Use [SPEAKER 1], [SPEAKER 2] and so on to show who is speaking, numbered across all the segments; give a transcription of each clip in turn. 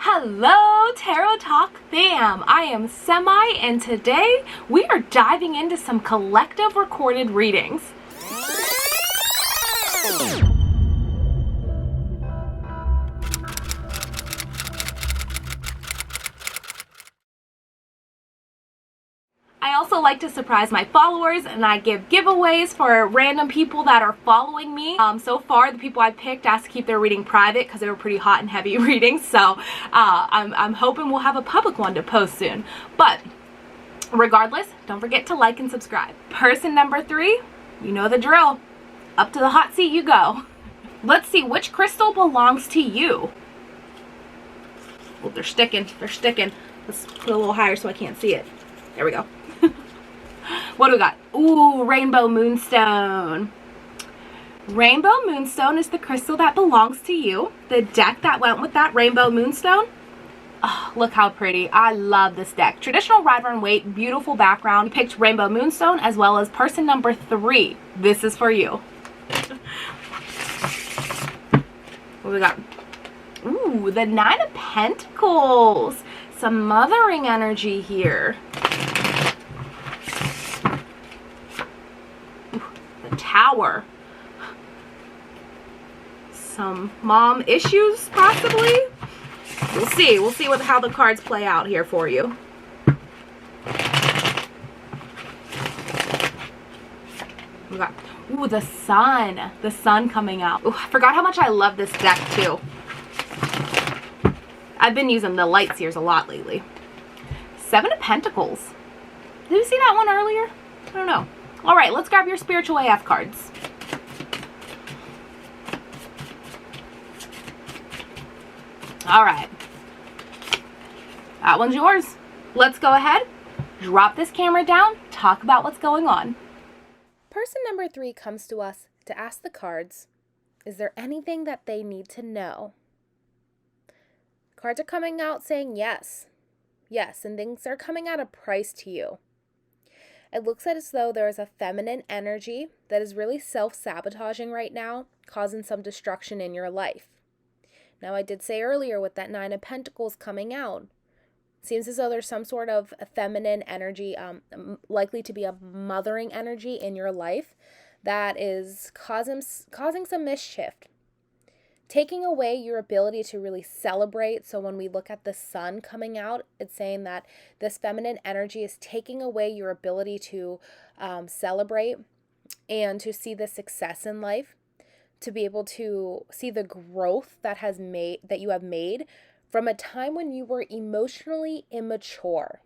[SPEAKER 1] Hello Tarot Talk fam, I am Semi and today we are diving into some collective recorded readings. I also like to surprise my followers and I give giveaways for random people that are following me. So far the people I picked asked to keep their reading private because they were pretty hot and heavy readings, so I'm hoping we'll have a public one to post soon. But regardless, don't forget to like and subscribe. Person number 3, you know the drill. Up to the hot seat you go. Let's see which crystal belongs to you. Oh, they're sticking. Let's put it a little higher so I can't see it. There we go. What do we got? Ooh, Rainbow Moonstone. Rainbow Moonstone is the crystal that belongs to you. The deck that went with that Rainbow Moonstone. Oh, look how pretty. I love this deck. Traditional ride, run, wait, beautiful background. You picked Rainbow Moonstone as well as person number 3. This is for you. What do we got? Ooh, the 9 of Pentacles. Some mothering energy here. Tower. Some mom issues possibly. We'll see how the cards play out here for you. We got the sun coming out. Ooh, I forgot how much I love this deck too. I've been using the light seers a lot lately. 7 of Pentacles. Did you see that one earlier? I don't know. All right, let's grab your spiritual AF cards. All right. That one's yours. Let's go ahead, drop this camera down, talk about what's going on.
[SPEAKER 2] Person number 3 comes to us to ask the cards, is there anything that they need to know? Cards are coming out saying yes. Yes, and things are coming at a price to you. It looks as though there is a feminine energy that is really self-sabotaging right now, causing some destruction in your life. Now, I did say earlier with that 9 of Pentacles coming out, it seems as though there's some sort of a feminine energy, likely to be a mothering energy in your life that is causing some mischief. Taking away your ability to really celebrate. So when we look at the sun coming out, it's saying that this feminine energy is taking away your ability to celebrate and to see the success in life, to be able to see the growth that you have made from a time when you were emotionally immature.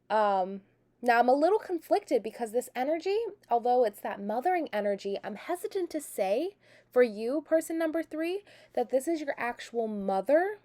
[SPEAKER 2] Now, I'm a little conflicted because this energy, although it's that mothering energy, I'm hesitant to say for you, person number 3, that this is your actual mother.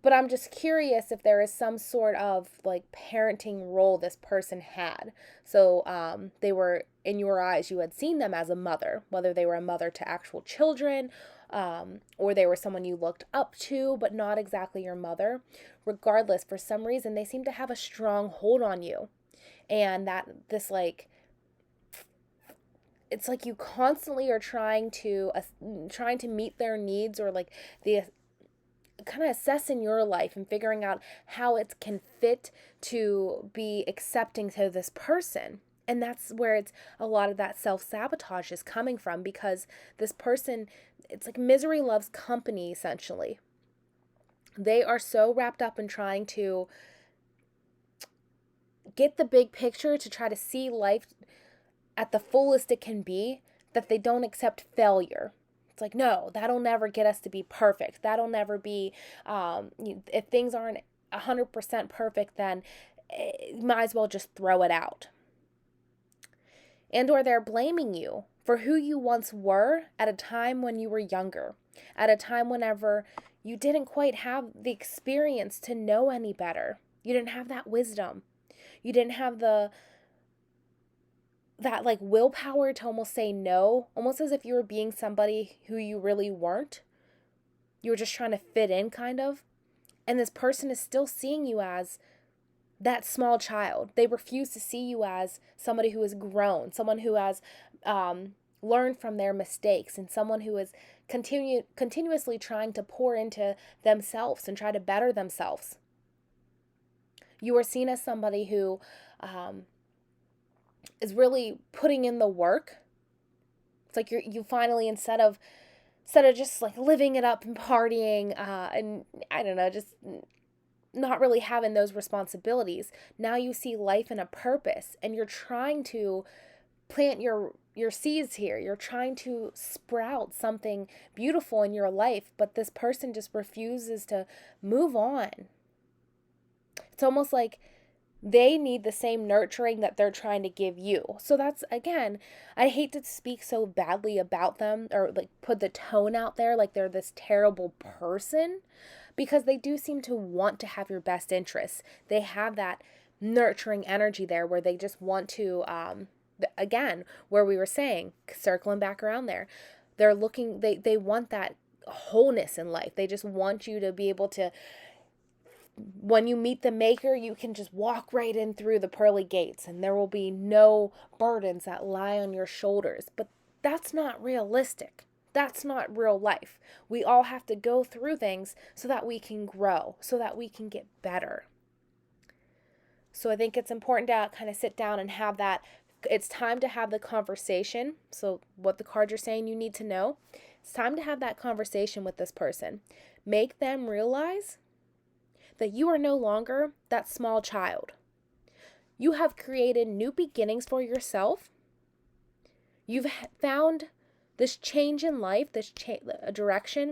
[SPEAKER 2] But I'm just curious if there is some sort of like parenting role this person had. So they were, in your eyes, you had seen them as a mother, whether they were a mother to actual children, or they were someone you looked up to, but not exactly your mother. Regardless, for some reason, they seem to have a strong hold on you. And that this it's like you constantly are trying to meet their needs, or like the kind of assessing your life and figuring out how it can fit to be accepting to this person. And that's where it's a lot of that self-sabotage is coming from, because this person, it's like misery loves company, essentially. They are so wrapped up in trying to get the big picture, to try to see life at the fullest it can be, that they don't accept failure. It's like, no, that'll never get us to be perfect. That'll never be, if things aren't 100% perfect, then might as well just throw it out. And or they're blaming you for who you once were at a time when you were younger, at a time whenever you didn't quite have the experience to know any better. You didn't have that wisdom. You didn't have that like willpower to almost say no, almost as if you were being somebody who you really weren't. You were just trying to fit in, kind of. And this person is still seeing you as that small child. They refuse to see you as somebody who has grown, someone who has learned from their mistakes, and someone who has continuously trying to pour into themselves and try to better themselves. You are seen as somebody who is really putting in the work. It's like you finally, instead of just like living it up and partying and I don't know, just not really having those responsibilities, now you see life in a purpose, and you're trying to plant your seeds here. You're trying to sprout something beautiful in your life, but this person just refuses to move on. It's almost like they need the same nurturing that they're trying to give you. So that's, again, I hate to speak so badly about them or like put the tone out there like they're this terrible person, because they do seem to want to have your best interests. They have that nurturing energy there where they just want to, again, where we were saying, circling back around there, they're looking, they want that wholeness in life. They just want you to be able to, when you meet the maker, you can just walk right in through the pearly gates and there will be no burdens that lie on your shoulders. But that's not realistic. That's not real life. We all have to go through things so that we can grow, so that we can get better. So I think it's important to kind of sit down and have that. It's time to have the conversation. So what the cards are saying you need to know, it's time to have that conversation with this person. Make them realize that you are no longer that small child. You have created new beginnings for yourself. You've found this change in life, this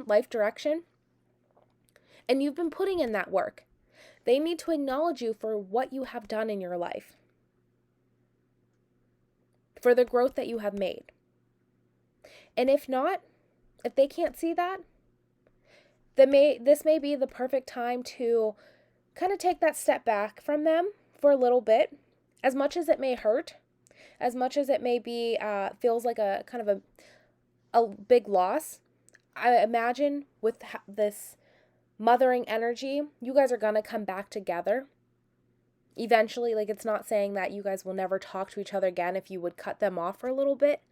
[SPEAKER 2] life direction, and you've been putting in that work. They need to acknowledge you for what you have done in your life, for the growth that you have made. And if not, if they can't see that, this may be the perfect time to kind of take that step back from them for a little bit. As much as it may hurt, as much as it may be feels like a kind of a big loss, I imagine with this mothering energy, you guys are going to come back together eventually. Like, it's not saying that you guys will never talk to each other again if you would cut them off for a little bit,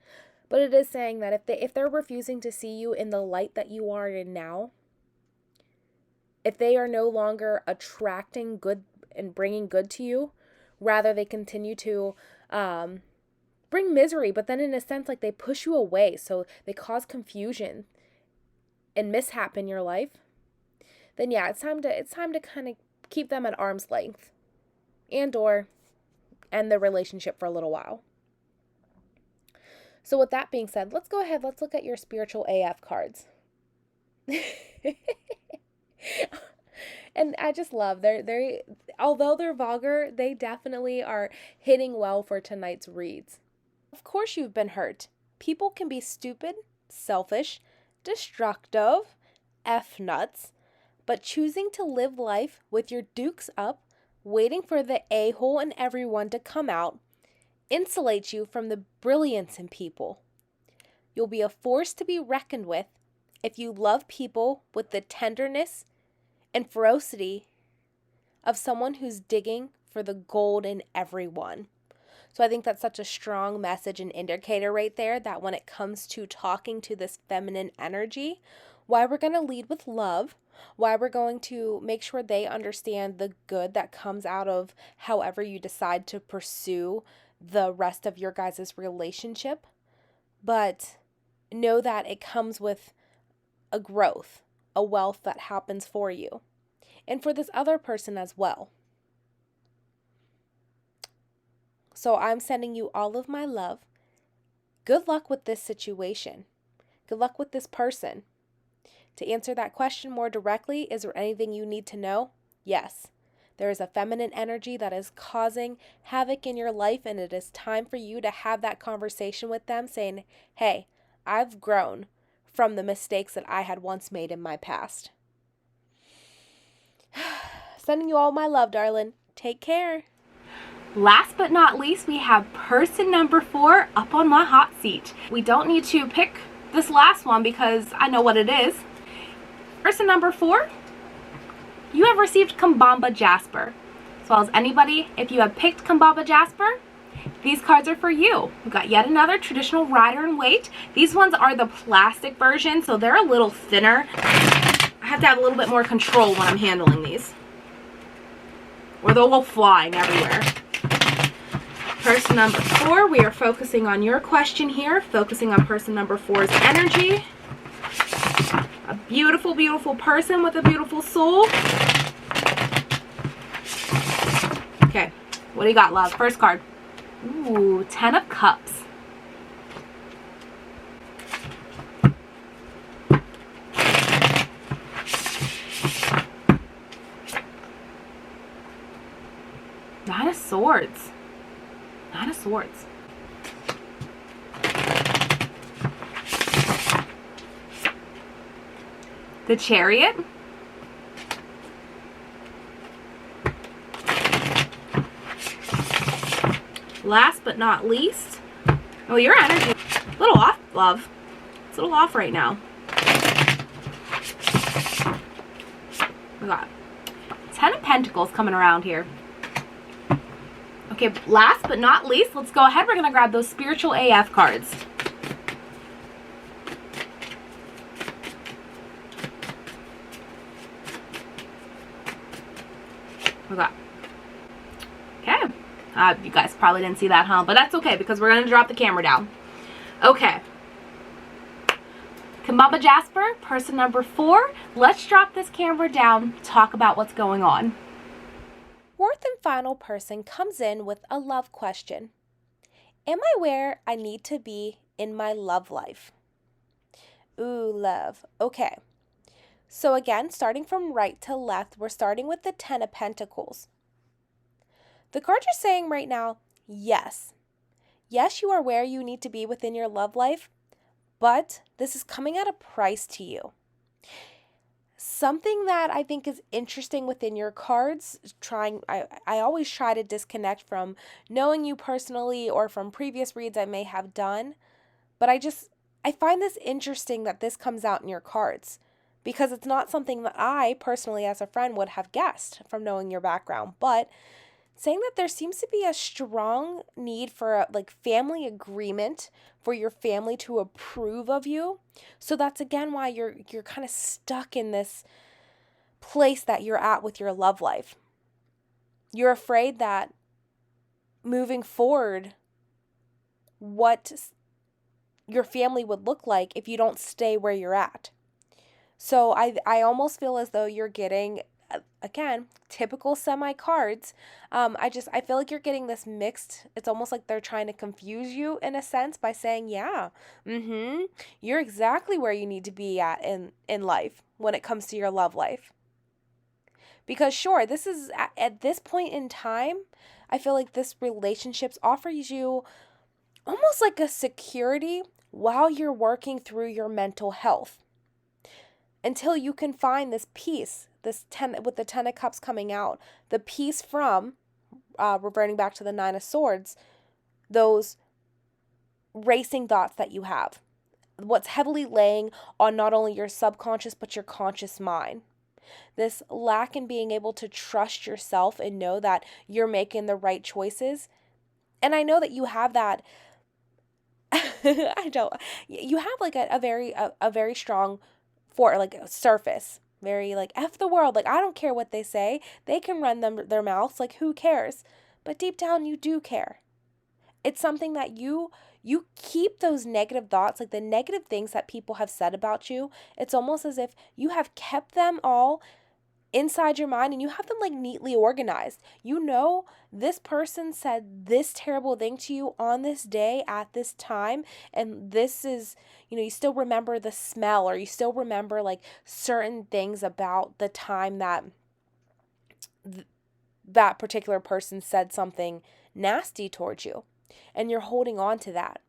[SPEAKER 2] but it is saying that if they're refusing to see you in the light that you are in now, if they are no longer attracting good and bringing good to you, rather they continue to bring misery, but then in a sense, like, they push you away, so they cause confusion and mishap in your life, then yeah, it's time to kind of keep them at arm's length and or end the relationship for a little while. So with that being said, let's go ahead, let's look at your spiritual AF cards. And I just love, although they're vulgar, they definitely are hitting well for tonight's reads. Of course you've been hurt. People can be stupid, selfish, destructive, F-nuts, but choosing to live life with your dukes up, waiting for the a-hole in everyone to come out, insulates you from the brilliance in people. You'll be a force to be reckoned with if you love people with the tenderness and ferocity of someone who's digging for the gold in everyone. So I think that's such a strong message and indicator right there, that when it comes to talking to this feminine energy, why we're going to lead with love, why we're going to make sure they understand the good that comes out of however you decide to pursue the rest of your guys' relationship. But know that it comes with a growth, a wealth that happens for you and for this other person as well. So I'm sending you all of my love. Good luck with this situation. Good luck with this person. To answer that question more directly, is there anything you need to know? Yes. There is a feminine energy that is causing havoc in your life, and it is time for you to have that conversation with them saying, hey, I've grown from the mistakes that I had once made in my past. Sending you all my love, darling. Take care.
[SPEAKER 1] Last but not least, we have person number 4 up on my hot seat. We don't need to pick this last one because I know what it is. Person number 4, you have received KAMBABA Jasper. As well as anybody, if you have picked KAMBABA Jasper, These cards are for you. We've got yet another traditional rider and weight. These ones are the plastic version, so they're a little thinner. I have to have a little bit more control when I'm handling these, or they'll go flying everywhere. Person number 4, we are focusing on your question here, focusing on person number 4's energy. A beautiful, beautiful person with a beautiful soul. Okay, what do you got, love? First card. Ooh, 10 of Cups. Nine of Swords. Nine of Swords. The Chariot. Last but not least, oh, your energy a little off, love. It's a little off right now. We got 10 of Pentacles coming around here. Okay, last but not least, let's go ahead. We're going to grab those spiritual AF cards. We got, okay. You guys probably didn't see that, huh? But that's okay, because we're going to drop the camera down. Okay. KAMBABA Jasper, person number 4. Let's drop this camera down, talk about what's going on.
[SPEAKER 2] Fourth and final person comes in with a love question. Am I where I need to be in my love life? Ooh, love. Okay. So again, starting from right to left, we're starting with the 10 of Pentacles. The cards are saying right now, yes. Yes, you are where you need to be within your love life, but this is coming at a price to you. Something that I think is interesting within your cards, I always try to disconnect from knowing you personally or from previous reads I may have done, but I find this interesting that this comes out in your cards, because it's not something that I personally as a friend would have guessed from knowing your background, but saying that there seems to be a strong need for like family agreement for your family to approve of you. So that's again why you're kind of stuck in this place that you're at with your love life. You're afraid that moving forward, what your family would look like if you don't stay where you're at. So I almost feel as though you're getting, again, typical semi cards. I feel like you're getting this mixed. It's almost like they're trying to confuse you in a sense by saying, yeah, you're exactly where you need to be at in life when it comes to your love life. Because sure, this is at this point in time, I feel like this relationship offers you almost like a security while you're working through your mental health, until you can find this peace, this 10 with the 10 of Cups coming out, the peace from, reverting back to the 9 of Swords, those racing thoughts that you have. What's heavily laying on not only your subconscious, but your conscious mind. This lack in being able to trust yourself and know that you're making the right choices. And I know that you have that, you have like a very strong surface, very like F the world, like I don't care what they say, they can run their mouths, like who cares? But deep down you do care. It's something that you keep those negative thoughts, like the negative things that people have said about you. It's almost as if you have kept them all inside your mind and you have them like neatly organized. You know, this person said this terrible thing to you on this day at this time, and this is, you still remember the smell, or you still remember like certain things about the time that that particular person said something nasty towards you, and you're holding on to that.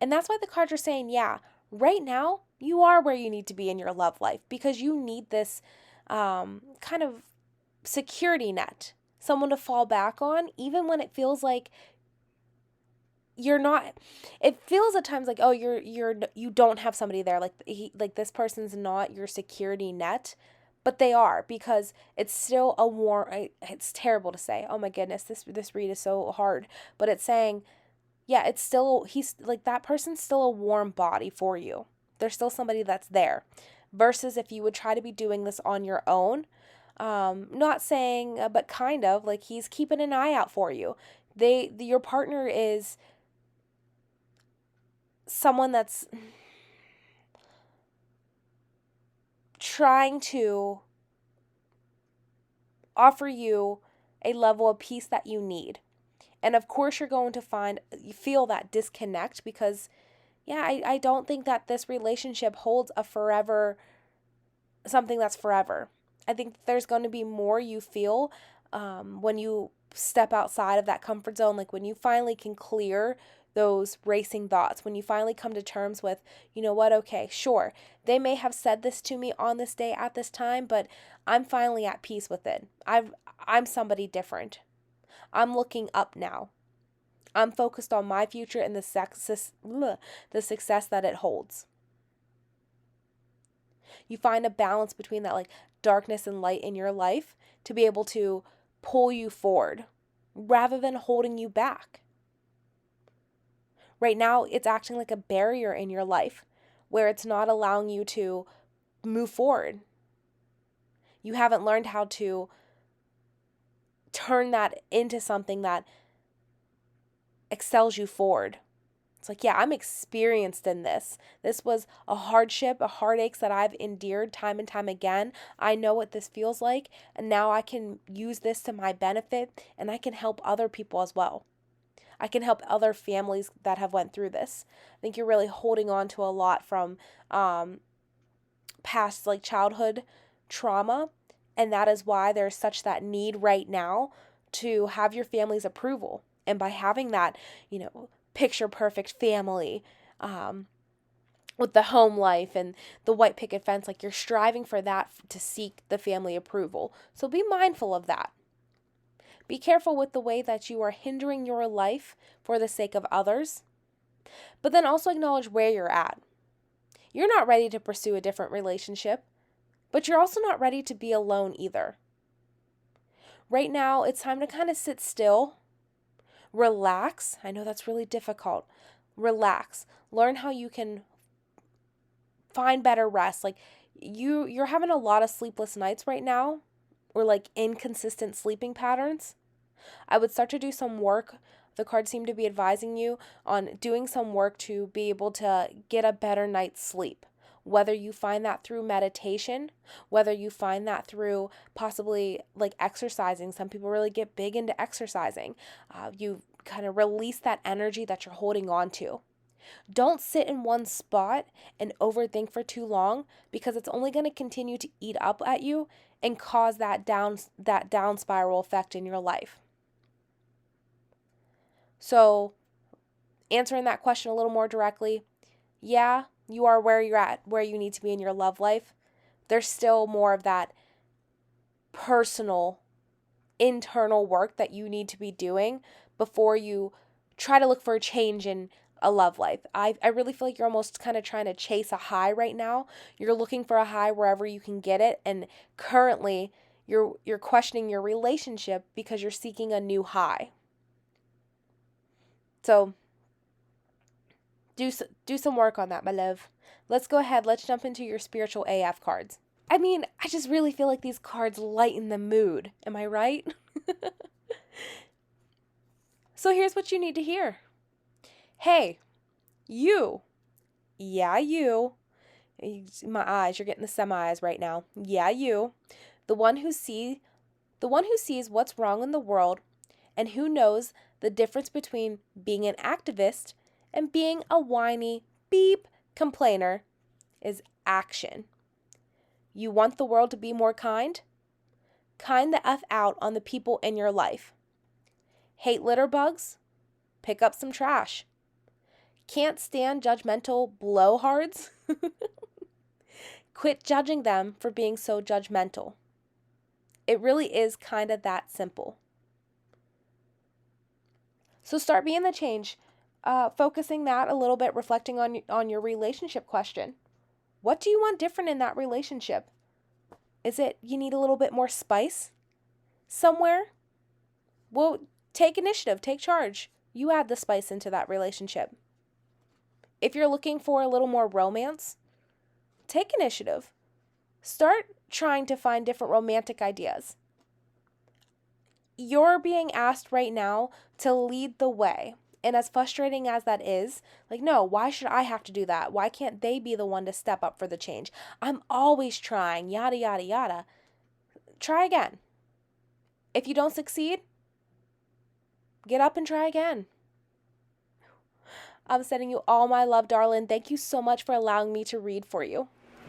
[SPEAKER 2] And that's why the cards are saying, yeah, right now you are where you need to be in your love life, because you need this kind of security net, someone to fall back on, even when it feels like you're not. It feels at times like, oh, you don't have somebody there, like this person's not your security net. But they are, because it's still a warm, it's terrible to say. Oh my goodness, this read is so hard. But it's saying, yeah, it's still, he's like, that person's still a warm body for you. There's still somebody that's there. Versus if you would try to be doing this on your own, not saying, but kind of, like, he's keeping an eye out for you. Your partner is someone that's trying to offer you a level of peace that you need. And of course you're going to feel that disconnect, because I don't think that this relationship holds something that's forever. I think there's going to be more you feel when you step outside of that comfort zone, like when you finally can clear those racing thoughts, when you finally come to terms with, you know what, okay, sure, they may have said this to me on this day at this time, but I'm finally at peace with it. I'm somebody different. I'm looking up now. I'm focused on my future and the success that it holds. You find a balance between that, like, darkness and light in your life to be able to pull you forward rather than holding you back. Right now, it's acting like a barrier in your life where it's not allowing you to move forward. You haven't learned how to turn that into something that excels you forward. It's like, yeah, I'm experienced in this. This was a hardship, a heartaches that I've endured time and time again. I know what this feels like, and now I can use this to my benefit, and I can help other people as well. I can help other families that have went through this. I think you're really holding on to a lot from past, like, childhood trauma, and that is why there's such that need right now to have your family's approval. And by having that, picture perfect family, with the home life and the white picket fence, like, you're striving for that to seek the family approval. So be mindful of that. Be careful with the way that you are hindering your life for the sake of others, but then also acknowledge where you're at. You're not ready to pursue a different relationship, but you're also not ready to be alone either. Right now, it's time to kind of sit still, relax. I know that's really difficult. Relax. Learn how you can find better rest. Like, you're having a lot of sleepless nights right now, or like inconsistent sleeping patterns. I would start to do some work. The cards seem to be advising you on doing some work to be able to get a better night's sleep. Whether you find that through meditation, whether you find that through possibly like exercising. Some people really get big into exercising. You kind of release that energy that you're holding on to. Don't sit in one spot and overthink for too long, because it's only going to continue to eat up at you and cause that down spiral effect in your life. So, answering that question a little more directly, yeah, you are where you're at, where you need to be in your love life. There's still more of that personal, internal work that you need to be doing before you try to look for a change in a love life. I really feel like you're almost kind of trying to chase a high right now. You're looking for a high wherever you can get it, and currently you're questioning your relationship because you're seeking a new high. So do some work on that, my love. Let's go ahead. Let's jump into your spiritual AF cards. I mean, I just really feel like these cards lighten the mood. Am I right? So here's what you need to hear. Hey, you. Yeah, you. My eyes, you're getting the semi-eyes right now. Yeah, you. The one who sees what's wrong in the world, and who knows the difference between being an activist and being a whiny beep complainer, is action. You want the world to be more kind? Kind the F out on the people in your life. Hate litter bugs? Pick up some trash. Can't stand judgmental blowhards? Quit judging them for being so judgmental. It really is kind of that simple. So start being the change. Focusing that a little bit, reflecting on your relationship question. What do you want different in that relationship? Is it you need a little bit more spice somewhere? Well, take initiative, take charge. You add the spice into that relationship. If you're looking for a little more romance, take initiative. Start trying to find different romantic ideas. You're being asked right now to lead the way. And as frustrating as that is, like, no, why should I have to do that? Why can't they be the one to step up for the change? I'm always trying, yada, yada, yada. Try again. If you don't succeed, get up and try again. I'm sending you all my love, darling. Thank you so much for allowing me to read for you.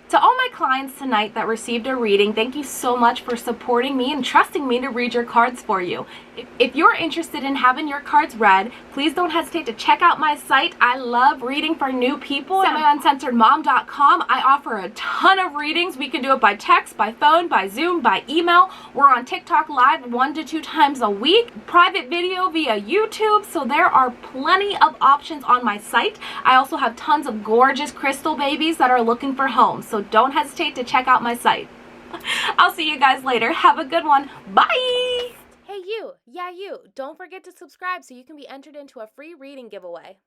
[SPEAKER 1] To all my clients tonight that received a reading, thank you so much for supporting me and trusting me to read your cards for you. If you're interested in having your cards read, please don't hesitate to check out my site. I love reading for new people. semi.uncensored.mom. I offer a ton of readings. We can do it by text, by phone, by Zoom, by email. We're on TikTok Live 1 to 2 times a week. Private video via YouTube. So there are plenty of options on my site. I also have tons of gorgeous crystal babies that are looking for homes. So don't hesitate to check out my site. I'll see you guys later. Have a good one. Bye!
[SPEAKER 2] Hey you, yeah you, don't forget to subscribe so you can be entered into a free reading giveaway.